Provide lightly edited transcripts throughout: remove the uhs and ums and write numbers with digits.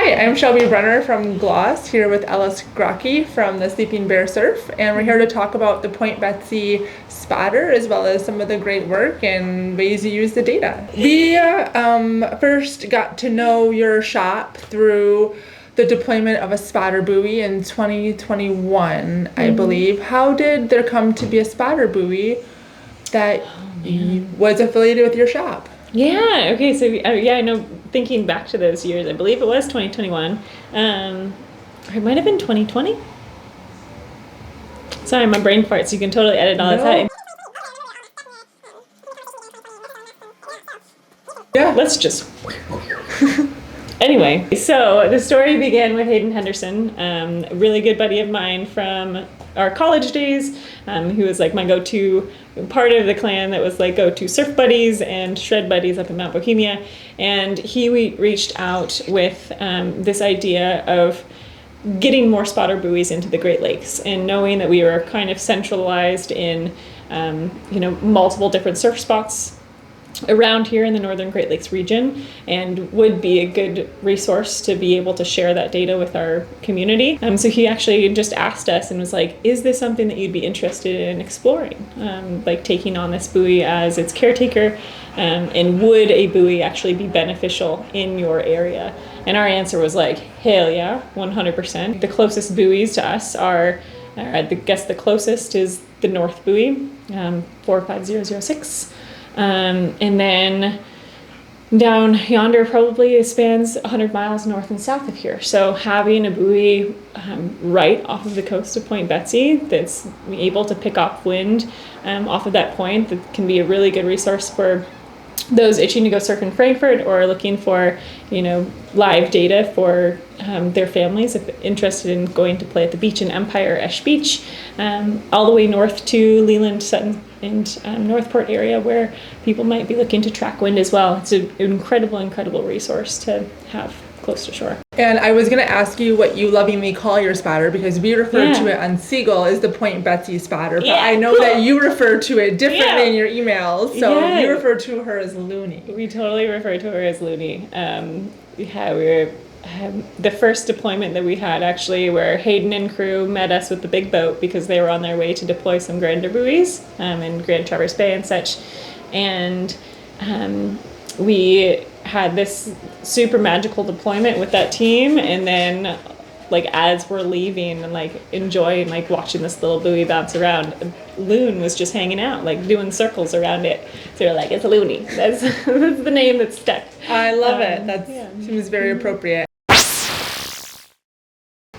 Hi, I'm Shelby Brenner from Gloss, here with Skrocki from the Sleeping Bear Surf, and we're here to talk about the Point Betsy spotter as well as some of the great work and ways you use the data. We first got to know your shop through the deployment of a spotter buoy in 2021, I believe. How did there come to be a spotter buoy that was affiliated with your shop? Yeah, okay, so I know, thinking back to those years, I believe it was 2021, or it might have been 2020. Sorry, my brain farts, you can totally edit all this out. Yeah. Let's just... Anyway, so the story began with Hayden Henderson, a really good buddy of mine from our college days, who was like my go-to part of the clan that was like go-to surf buddies and shred buddies up in Mount Bohemia. And he reached out with this idea of getting more spotter buoys into the Great Lakes, and knowing that we were kind of centralized in multiple different surf spots around here in the Northern Great Lakes region, and would be a good resource to be able to share that data with our community. So he actually just asked us and was like, is this something that you'd be interested in exploring? Like taking on this buoy as its caretaker, and would a buoy actually be beneficial in your area? And our answer was like, hell yeah, 100%. The closest buoys to us are, I guess the closest is the North Buoy, 45006. And then down yonder probably spans 100 miles north and south of here. So having a buoy right off of the coast of Point Betsy that's able to pick up wind off of that point, that can be a really good resource for those itching to go surf in Frankfurt or looking for, live data for their families if interested in going to play at the beach in Empire or Esh Beach, all the way north to Leland, Sutton, and Northport area where people might be looking to track wind as well. It's an incredible resource to have close to shore. And I was going to ask you what you lovingly call your spotter, because we refer to it on Seagull as the Point Betsy spotter, but I know that you refer to it differently in your emails, so you refer to her as Looney. We totally refer to her as Looney. We were the first deployment that we had, actually, where Hayden and crew met us with the big boat because they were on their way to deploy some grander buoys in Grand Traverse Bay and such, and we had this super magical deployment with that team. And then like as we're leaving and like enjoying like watching this little buoy bounce around, Loon was just hanging out, like doing circles around it. So we're like, it's Looney. That's the name that's stuck. I love it. That seems very appropriate.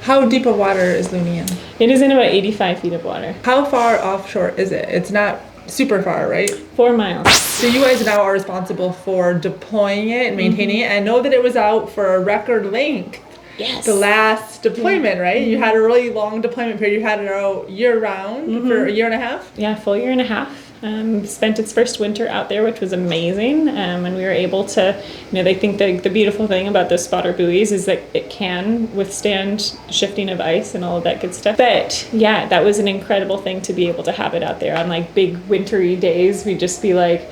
How deep of water is Looney in? It is in about 85 feet of water. How far offshore is it? It's not super far, right? 4 miles. So you guys now are responsible for deploying it and maintaining it. I know that it was out for a record length. Yes. The last deployment, right? You had a really long deployment period. You had it out year-round for a year and a half? Yeah, full year and a half. Spent its first winter out there, which was amazing. And we were able to, they think the beautiful thing about those spotter buoys is that it can withstand shifting of ice and all of that good stuff. But yeah, that was an incredible thing to be able to have it out there on like big wintry days. We'd just be like,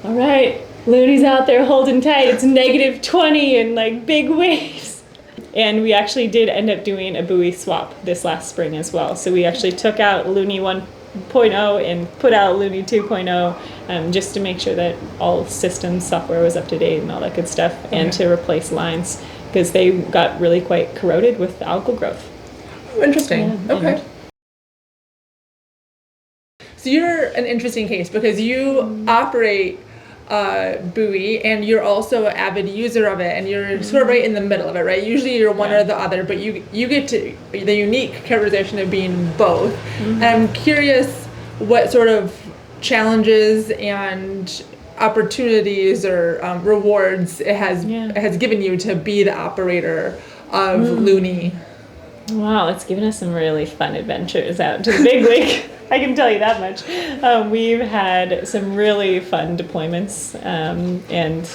all right, Looney's out there holding tight. It's -20 and like big waves. And we actually did end up doing a buoy swap this last spring as well. So we actually took out Looney 1.0 and put out Looney 2.0 just to make sure that all systems software was up to date and all that good stuff, and to replace lines because they got really quite corroded with algal growth. Oh, interesting. Okay. So you're an interesting case because you operate buoy and you're also an avid user of it, and you're sort of right in the middle of it, right? Usually you're one or the other, but you get to the unique characterization of being both. And I'm curious what sort of challenges and opportunities or rewards it has given you to be the operator of Looney. Wow, it's given us some really fun adventures out to the big lake. I can tell you that much. We've had some really fun deployments and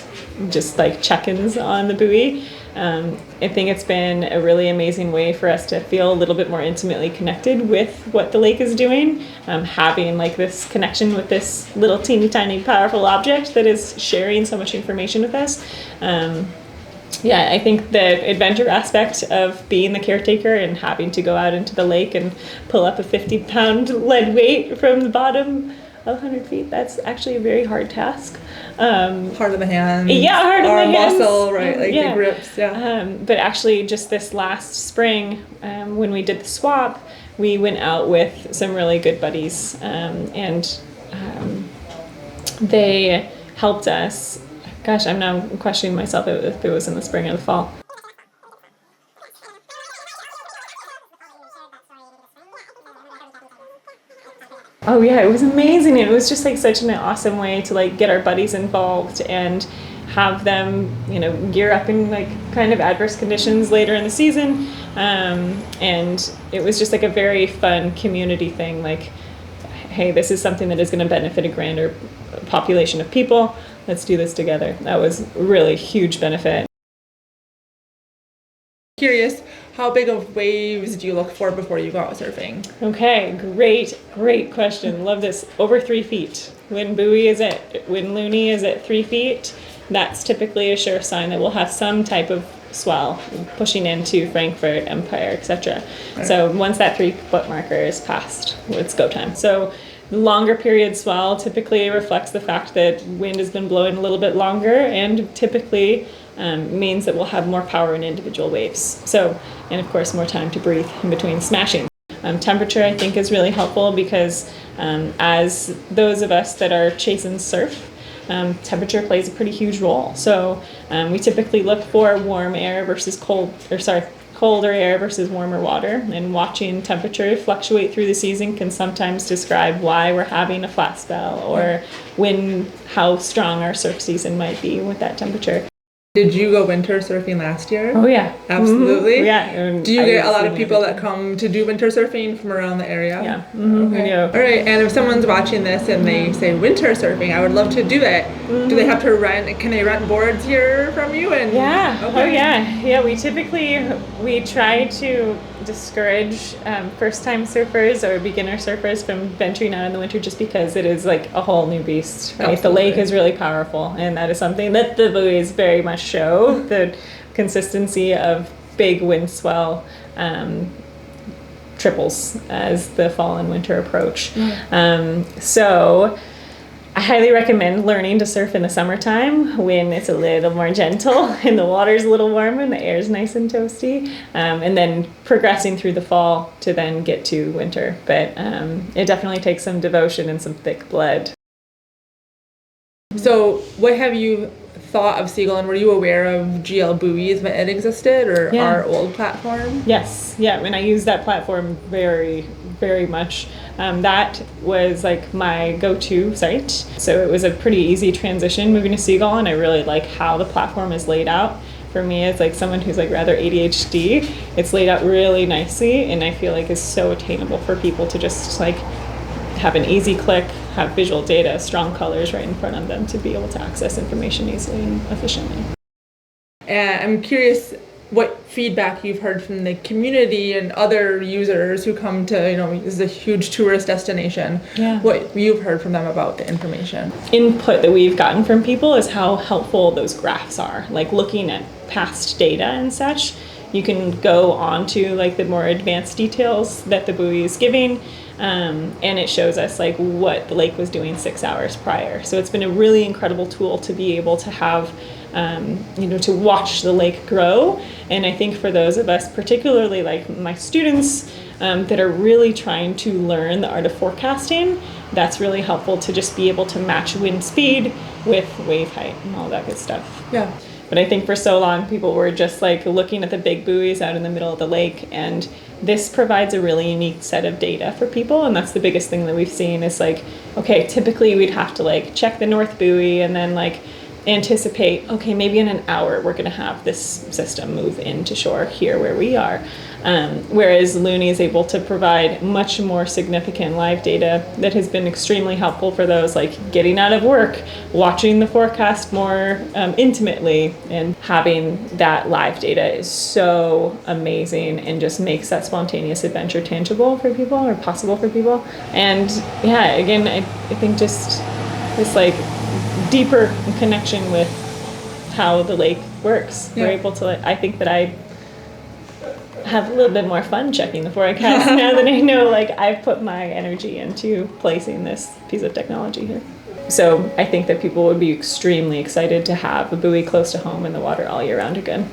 just like check-ins on the buoy. I think it's been a really amazing way for us to feel a little bit more intimately connected with what the lake is doing, having like this connection with this little teeny tiny powerful object that is sharing so much information with us. Yeah, I think the adventure aspect of being the caretaker and having to go out into the lake and pull up a 50-pound lead weight from the bottom of 100 feet, that's actually a very hard task. Hard on the hands. Yeah, hard on the hands. Muscle, right? Like yeah. the grips, yeah. But actually, just this last spring, when we did the swap, we went out with some really good buddies, and they helped us. Gosh, I'm now questioning myself if it was in the spring or the fall. Oh yeah, it was amazing. It was just like such an awesome way to like get our buddies involved and have them, gear up in like kind of adverse conditions later in the season. And it was just like a very fun community thing. Like, hey, this is something that is going to benefit a grander population of people. Let's do this together. That was really huge benefit. Curious, how big of waves do you look for before you go out surfing? Okay, great question. Love this. Over 3 feet. When Looney is at 3 feet, that's typically a sure sign that we'll have some type of swell pushing into Frankfurt, Empire, etc. Right. So once that 3 foot marker is passed, it's go time. So the longer period swell typically reflects the fact that wind has been blowing a little bit longer, and typically means that we'll have more power in individual waves. So, and of course, more time to breathe in between smashing. Temperature, I think, is really helpful because as those of us that are chasing surf, temperature plays a pretty huge role. So we typically look for warm air versus colder air versus warmer water, and watching temperature fluctuate through the season can sometimes describe why we're having a flat spell or how strong our surf season might be with that temperature. Did you go winter surfing last year? Oh yeah, absolutely. Mm-hmm. Yeah. Do you get a lot of people that come to do winter surfing from around the area? Yeah. Mm-hmm. Okay. Yeah. All right. And if someone's watching this and they say winter surfing, I would love to do it. Mm-hmm. Do they have to rent? Can they rent boards here from you? And yeah. Okay. Oh yeah. Yeah. We try to discourage first-time surfers or beginner surfers from venturing out in the winter, just because it is like a whole new beast. Right. Absolutely. The lake is really powerful, and that is something that the buoys very much show. The consistency of big wind swell triples as the fall and winter approach. So I highly recommend learning to surf in the summertime when it's a little more gentle and the water's a little warmer and the air's nice and toasty, and then progressing through the fall to then get to winter. But it definitely takes some devotion and some thick blood. So what have you thought of Seagull, and were you aware of GL buoys when it existed, or our old platform? Yes, yeah, and I use that platform very, very much. That was like my go-to site. So it was a pretty easy transition moving to Seagull, and I really like how the platform is laid out. For me, as like someone who's like rather ADHD, it's laid out really nicely, and I feel like is so attainable for people to just like have an easy click, have visual data, strong colors right in front of them to be able to access information easily and efficiently. And I'm curious what feedback you've heard from the community and other users who come to, this is a huge tourist destination. Yeah. What you've heard from them about the information. Input that we've gotten from people is how helpful those graphs are. Like looking at past data and such, you can go on to like the more advanced details that the buoy is giving. And it shows us like what the lake was doing 6 hours prior. So it's been a really incredible tool to be able to have, to watch the lake grow. And I think for those of us, particularly like my students that are really trying to learn the art of forecasting, that's really helpful to just be able to match wind speed with wave height and all that good stuff. Yeah. But I think for so long, people were just like looking at the big buoys out in the middle of the lake, and this provides a really unique set of data for people. And that's the biggest thing that we've seen is like, okay, typically we'd have to like check the north buoy and then like anticipate, okay, maybe in an hour we're going to have this system move into shore here where we are. Whereas Looney is able to provide much more significant live data that has been extremely helpful for those like getting out of work, watching the forecast more intimately, and having that live data is so amazing and just makes that spontaneous adventure tangible for people or possible for people. And yeah, again, I think just this like deeper connection with how the lake works. Yeah. We're able to, I think that I have a little bit more fun checking the forecast now that I know like I've put my energy into placing this piece of technology here. So I think that people would be extremely excited to have a buoy close to home in the water all year round again.